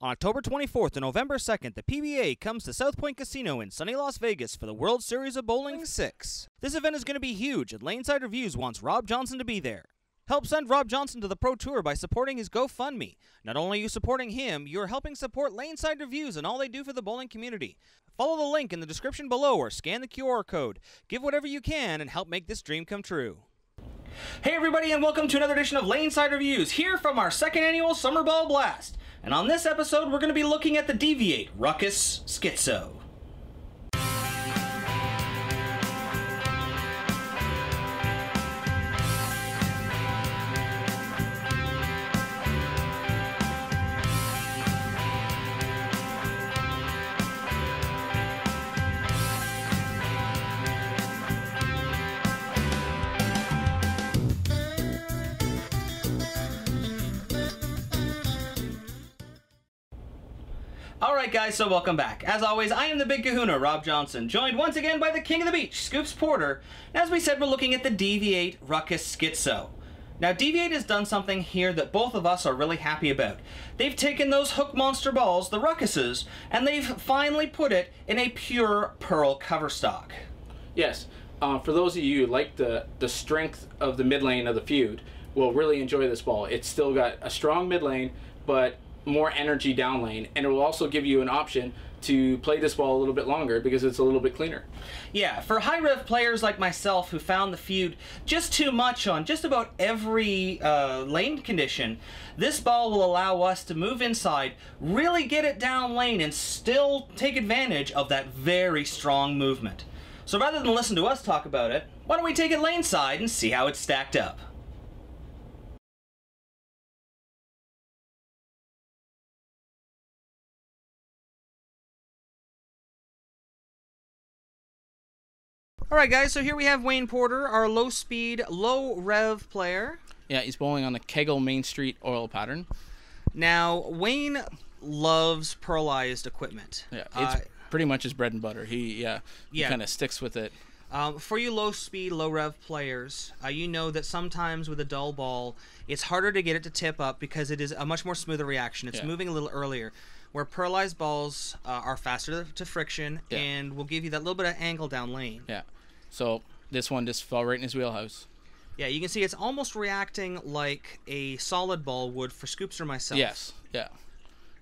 On October 24th to November 2nd, the PBA comes to South Point Casino in sunny Las Vegas for the World Series of Bowling 6. This event is going to be huge, and Laneside Reviews wants Rob Johnson to be there. Help send Rob Johnson to the Pro Tour by supporting his GoFundMe. Not only are you supporting him, you're helping support Laneside Reviews and all they do for the bowling community. Follow the link in the description below or scan the QR code. Give whatever you can and help make this dream come true. Hey everybody, and welcome to another edition of Laneside Reviews, here from our second annual Summer Ball Blast. And on this episode, we're going to be looking at the DV8 Ruckus Schizo. Alright guys, so welcome back. As always, I am the Big Kahuna, Rob Johnson, joined once again by the King of the Beach, Scoops Porter. And as we said, we're looking at the DV8 Ruckus Schizo. Now, DV8 has done something here that both of us are really happy about. They've taken those hook monster balls, the Ruckuses, and they've finally put it in a pure pearl cover stock. Yes, for those of you who like the strength of the mid lane of the feud, will really enjoy this ball. It's still got a strong mid lane, but more energy down lane, and it will also give you an option to play this ball a little bit longer because it's a little bit cleaner. Yeah, for high rev players like myself who found the feud just too much on just about every lane condition, this ball will allow us to move inside, really get it down lane, and still take advantage of that very strong movement. So rather than listen to us talk about it, why don't we take it lane side and see how it's stacked up. Alright guys, so here we have Wayne Porter, our low-speed, low-rev player. Yeah, he's bowling on the KEGEL Main Street oil pattern. Now, Wayne loves pearlized equipment. Yeah, it's pretty much his bread and butter. He kind of sticks with it. For you low-speed, low-rev players, you know that sometimes with a dull ball, it's harder to get it to tip up because it is a much more smoother reaction. It's moving a little earlier. Where pearlized balls are faster to friction and will give you that little bit of angle down lane. Yeah. So this one just fell right in his wheelhouse. Yeah, you can see it's almost reacting like a solid ball would for Scoops or myself. Yes. Yeah.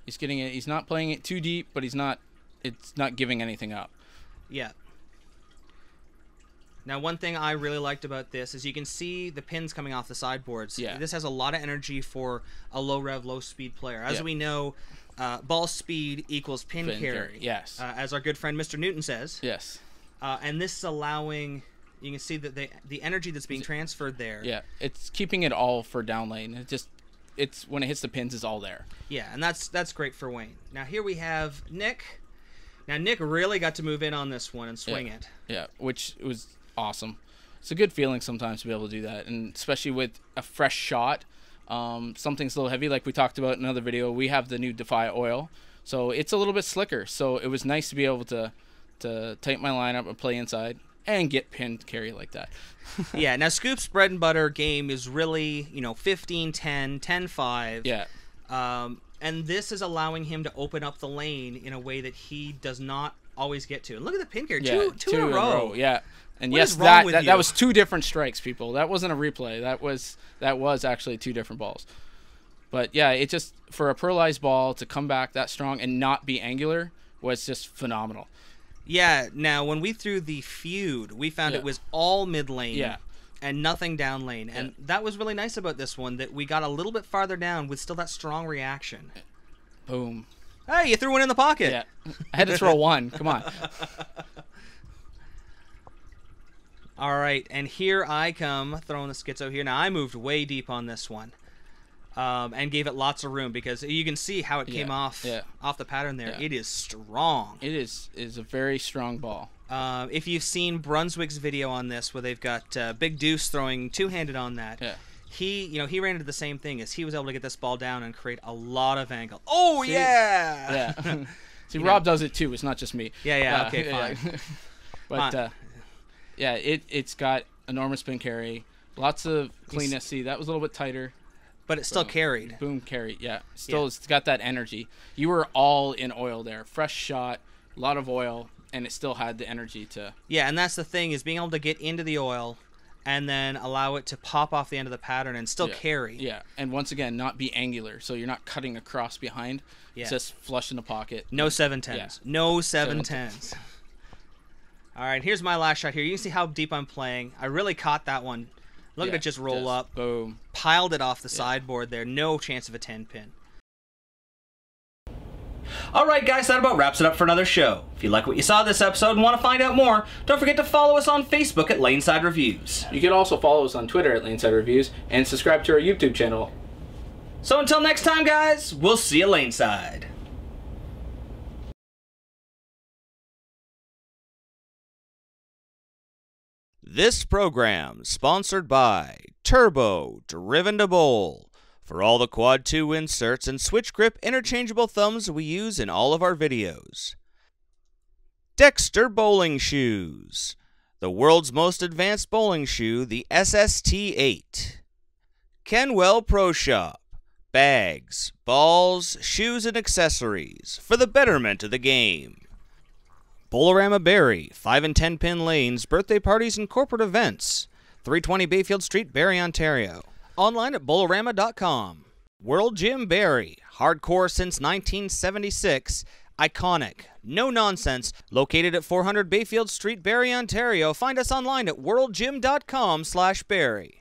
He's getting it. He's not playing it too deep, but it's not giving anything up. Yeah. Now, one thing I really liked about this is you can see the pins coming off the sideboards. Yeah. This has a lot of energy for a low-rev, low-speed player. As we know, ball speed equals pin carry. Yes. As our good friend Mr. Newton says. Yes. And this is allowing, you can see that the energy that's being transferred there. Yeah, it's keeping it all for down lane. It's when it hits the pins, it's all there. Yeah, and that's great for Wayne. Now here we have Nick. Now Nick really got to move in on this one and swing it. Yeah, which was awesome. It's a good feeling sometimes to be able to do that, and especially with a fresh shot. Something's a little heavy, like we talked about in another video. We have the new DV8 oil, so it's a little bit slicker. So it was nice to be able to tighten my lineup and play inside and get pin carry like that. Yeah, now Scoop's bread and butter game is really, 15-10, 10-5. Yeah. And this is allowing him to open up the lane in a way that he does not always get to. And look at the pin carry, two in a row. Yeah. And what yes, that was two different strikes, people. That wasn't a replay. That was actually two different balls. But yeah, it just, for a pearlized ball to come back that strong and not be angular was just phenomenal. Yeah, now when we threw the feud, we found it was all mid lane and nothing down lane. And that was really nice about this one, that we got a little bit farther down with still that strong reaction. Boom. Hey, you threw one in the pocket. Yeah, I had to throw one. Come on. All right, and here I come throwing the Schizo here. Now, I moved way deep on this one and gave it lots of room because you can see how it came off the pattern there. Yeah. It is strong. It is a very strong ball. If you've seen Brunswick's video on this where they've got Big Deuce throwing two-handed on that, he ran into the same thing as he was able to get this ball down and create a lot of angle. Oh, see? Yeah! Yeah. See, Rob does it too. It's not just me. Yeah, okay, fine. But, it's got enormous spin carry, lots of cleanness. See, that was a little bit tighter. But it still carried. Boom, carried. Yeah. Still, it's got that energy. You were all in oil there. Fresh shot, a lot of oil, and it still had the energy to... Yeah, and that's the thing, is being able to get into the oil and then allow it to pop off the end of the pattern and still carry. Yeah, and once again, not be angular, so you're not cutting across behind. Yeah. It's just flush in the pocket. No 710s. Yeah. No 710s. All right, here's my last shot here. You can see how deep I'm playing. I really caught that one. Look at it just roll up. Boom. Piled it off the sideboard there. No chance of a 10-pin. Alright guys, that about wraps it up for another show. If you like what you saw this episode and want to find out more, don't forget to follow us on Facebook at Laneside Reviews. You can also follow us on Twitter at Laneside Reviews and subscribe to our YouTube channel. So until next time guys, we'll see you Laneside. This program sponsored by Turbo Driven to Bowl. For all the Quad 2 inserts and switch grip interchangeable thumbs we use in all of our videos. Dexter Bowling Shoes. The world's most advanced bowling shoe, the SST8. Kenwell Pro Shop. Bags, balls, shoes, and accessories for the betterment of the game. Bowlerama Barrie, 5 and 10 pin lanes, birthday parties, and corporate events. 320 Bayfield Street, Barrie, Ontario. Online at bowlerama.com. World Gym Barrie, hardcore since 1976. Iconic, no nonsense. Located at 400 Bayfield Street, Barrie, Ontario. Find us online at worldgym.com/Barrie.